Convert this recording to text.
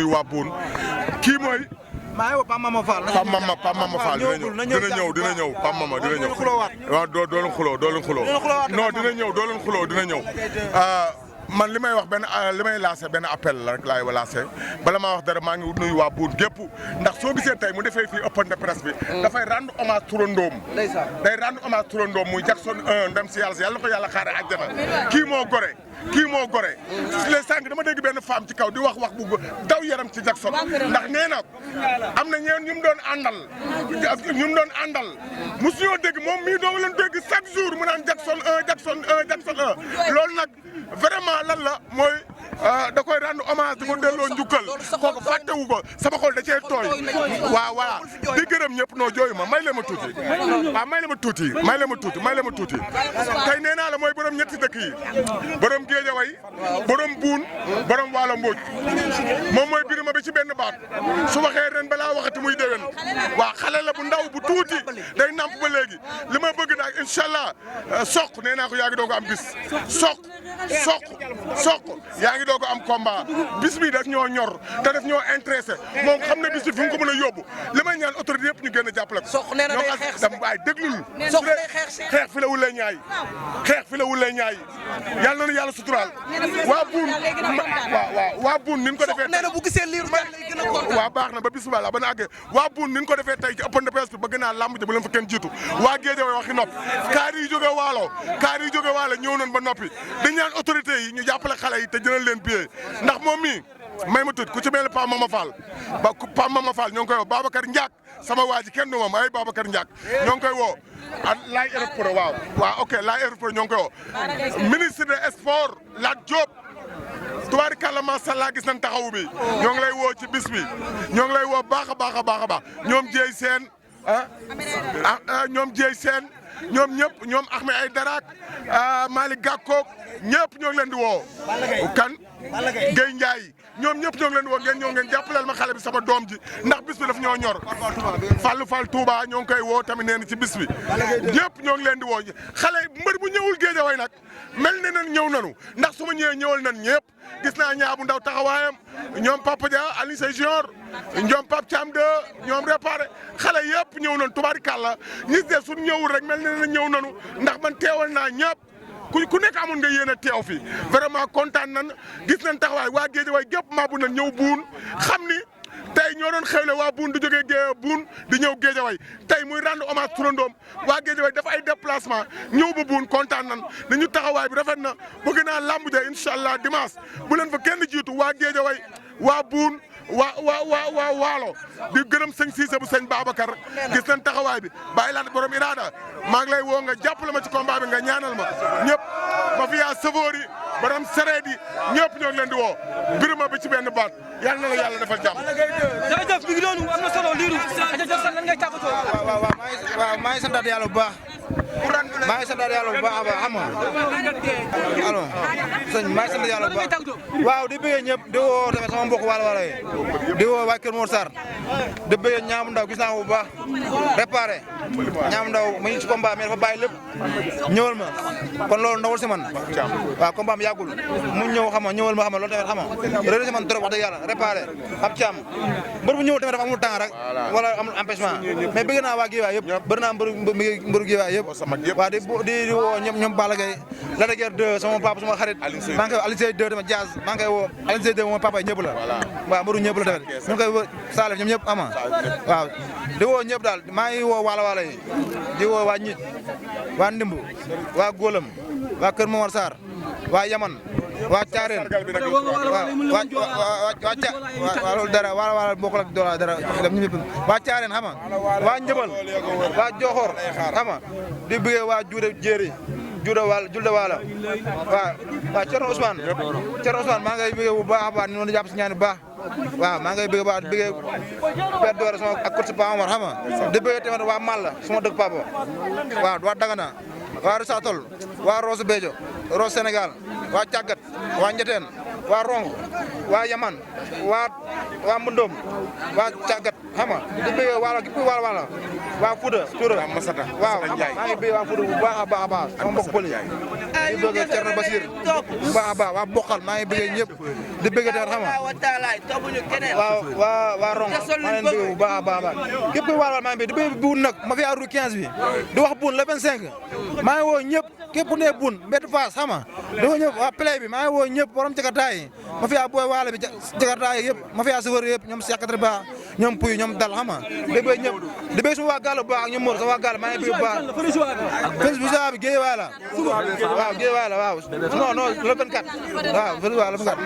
nuyu waa Boune kii mooy. maa ngi woo Pape Mama Fall. Pape Mama Fall dina ñëw Pape Mama dina ñëw. waaw doo leen xuloo non dina ñëw doo leen xuloo dina ñëw. man li may wax li may lancé benn appel la rek laay lancé bala maa wax dara maa ngi nuyu waa Boune gépp ndax soo gisee tey mu defee fii open de presse bi. dafay rendre hommage turandoom. day rendre hommage turandoom muy Jackson 1 ndem si yàlla na ko yàlla xaare àjjana kii moo gore. les sànq dama dégg benn femme ci kaw di wax bu daw yaram ci Jackson ndax nee na am na ñeen ñu mu doon àndal mosu ñoo dégg moom mii doo leen dégg chaque jour mu naan Jackson 1 loolu nag vraiment lan la mooy da koy rendre hommage di ko delloo njukkal kooku fàttewu ko sama xol da cee tooy waaw voilà di gërëm ñëpp noo jooyu ma may la ma tuuti waaw may la ma tuuti tey nee naa la mooy borom ñetti dëkk yi borom Géejawaay borom Boune borom Waalo Mbodj moom mooy birima bi ci benn baat su waxee ren balaa waxati muy déwén waaw xale la bu ndaw bu tuuti day namp ba léegi li ma bëgg nag incha allah soq nee naa ko yaa ngi doog am bis soq yaa ngi doog am combat bis bi daf ñoo ñor te daf ñoo intéressé moom xam ne bis bi fu mu ko mën a yóbbu li may ñaan autorité yëpp ñu gën a jàppale ko. soq nee na day xeex dam waay déglul xeex fi la wulee ñaay yàlla na yàlla suturaal waa Boune ni ñu ko defee nee na bu gisee liiru jaan lay gën a kontaan waaw baax na ba bis ba la ba na àggee waa Boune ni ñu ko defee tey ci open de presse bi bëgg naa làmb ji bu leen fa kenn jiitu waa Guédiawaye waxi noppi kaar yi jóge waalo ñëw nañ ba noppi dañ ñaan autorité yi ñu jàppale xale yi te jëlal leen billet ndax moom mii may ma tudd ku ci mel ne Pape Mama Fall ñoo ngi koy woo Babacar Ndiak sama waa ji kenn du moom ay Babacar Ndiak ñoo ngi koy woo laay aéroport waaw ok laay aéroport ñoo ngi koy woo ministre des sports Lat Diop tubaarikàlla macha allah gis nañ taxawu bi ñoo ngi lay woo ci bis bi ñoo ngi lay woo baax a baax ñoom Dieye Sène ñoom ñëpp ñoom Ahmed Aïdara Malick Gakou ñëpp ñoo ngi leen di woo kan Guèye Ndiaye ñoom ñëpp ñoo ngi leen di woo ngeen ñëw ngeen jàppaleel ma xale bi sama doom ji ndax bis bi daf ñoo ñor Fallou Fall Touba ñoo ngi koy woo tamit nee na ci bis bi ñëpp ñoo ngi leen di woo xale mbër bu ñëwul Guédiawaye nag mel ne nañ ñëw nanu ndax su ma ñëwee ñëwal nañ ñëpp gis naa ñaabu ndaw taxawaayam ñoom Papa Dia Alioune Seye Junior ñoom Pape Thiam de ñoom réparé xale yëpp ñëw nañ tubaarikàlla ñi de suñ ñëwul rek mel ne nañ ñëw nanu ndax man teewal naa ñëpp ku nekk amoon nga yéen a teew fi vraiment kontaan nan gis nañ taxawaay waa Guédiawaye gépp maa bu nañ ñëw Boune xam ni tey ñoo doon xewle waa Boune di jógee Boune di ñëw Guédiawaye tey muy rendre hommage turandoom waa Guédiawaye dafa ay déplacement ñëw ba Boune kontaan nan dañu taxawaay bi rafet na bëgg naa lamb ja incha allah dimanche bu leen fa kenn jiitu waa Guédiawaye waa Boune waa Waalo di gërëm sëñ Cissé bu sëñ Babacar gis nañ taxawaay bi bàyyi laat borom iraada maa ngi lay woo nga jàppale ma ci combat bi nga ñaanal ma ñëpp ma fi yaa sëfoor yi borom sereet yi ñëpp ñoo ngi leen di woo birima bi ci benn baat yàlla na la yàlla defal jàmm. jërëjëf bi ngi doonu am na solo liiru jërëjëf lan ngay tàggatoo. waaw maa ngi santaat yàlla bu baax maa ngi santaat yàlla bu baax a baax xam nga alors sëñ maa ngi sant yàlla bu baax waaw di bëggee ñëpp di woo tamit sama mbokk wala yi di woo waa Kër Mor Sarr di bëggee ñaamu ndaw gis naa ko bu baax réparé ñaamu ndaw mu ngi ci combat mais dafa bàyyi lépp ñëwal ma kon loolu ndawul si man waaw combat am yàggul mu ñëw xam nga ñëwal ma xam nga loolu tamit xam nga réeré si man trop wax dëgg yàlla réparé ab caam mbër bu ñëw tamit dafa amul temps rek wala amul empêchement mais bëgg naa waa Guédiawaye yëpp bëri naa mbëru Guédiawaye yëpp waaw di woo ñoom Balla Gaye la de guerre 2 sama papa sama xarit maa ngi koy Alioune Seye 2 tamit Diaz maa ngi koy woo Alioune Seye 2 moom papa ñëpp la waaw mbëru ñëpp la tamit ñu ngi koy woo Salif ñoom ñëpp ama waaw di woo ñëpp daal maa ngi woo waala yi di woo waa ñit waa ndimb waa góolam waa Kër Momar Sarr waa Yaman waa Thiarène waa loolu dara waa bokkul ak dola dara dem ñëpp waa Thiarène xam nga waa Njëbal waa Joxor xam nga di bëggee waa Juude Jéeri Juude Waala waa Thierno Ousmane maa ngay bëggee bu baax a baax ni noonu jàpp si ñaan bu baax waaw maa ngay bëggee baax di bëggee Père Doore sama ak coach Pa Omar xam nga di bëggee tamit waa Malla sama dëkk papa waaw waa Dagana waa Risatol waa Rosso Bédio Rosso Sénégal waa Càggat waa Njeteen waa Rong waa Yaman waa Mbundom waa Càggat xam nga di bëgg wala gi wala waa Fouta Toura Masata waaw maa ngi bëgg waa Fouta bu baax a baax sama mbokk pël yi di bëgg Thierno Basir bu baax a baax waa Bokkal maa ngi bëgg ñëpp di bëgg tamit xam nga waa Rong maa leen bëgg bu baax a baax képp kuy wala maa ngi bëgg di bëgg buun nag ma fi aru 15 bi di wax buun le 25 maa ngi woo ñëpp képp ku ne buun mbedd Fass xam nga dafa ñëw waa play bi maa ngi woo ñëpp borom jakarta yi ma fi booy waale bi jakarta yi yëpp ma fi chauffeur yëpp ñoom Cheikh Kadri Ba ñoom Puy ñoom Dal xam nga di bëgg ñëpp di bëgg suma waa Gàll bu baax ak ñoom Mor sa waa Gàll maa ngi bëgg bu baax fes bi sa bi géej waay la waaw géej waay la waaw non le 24 waaw le 24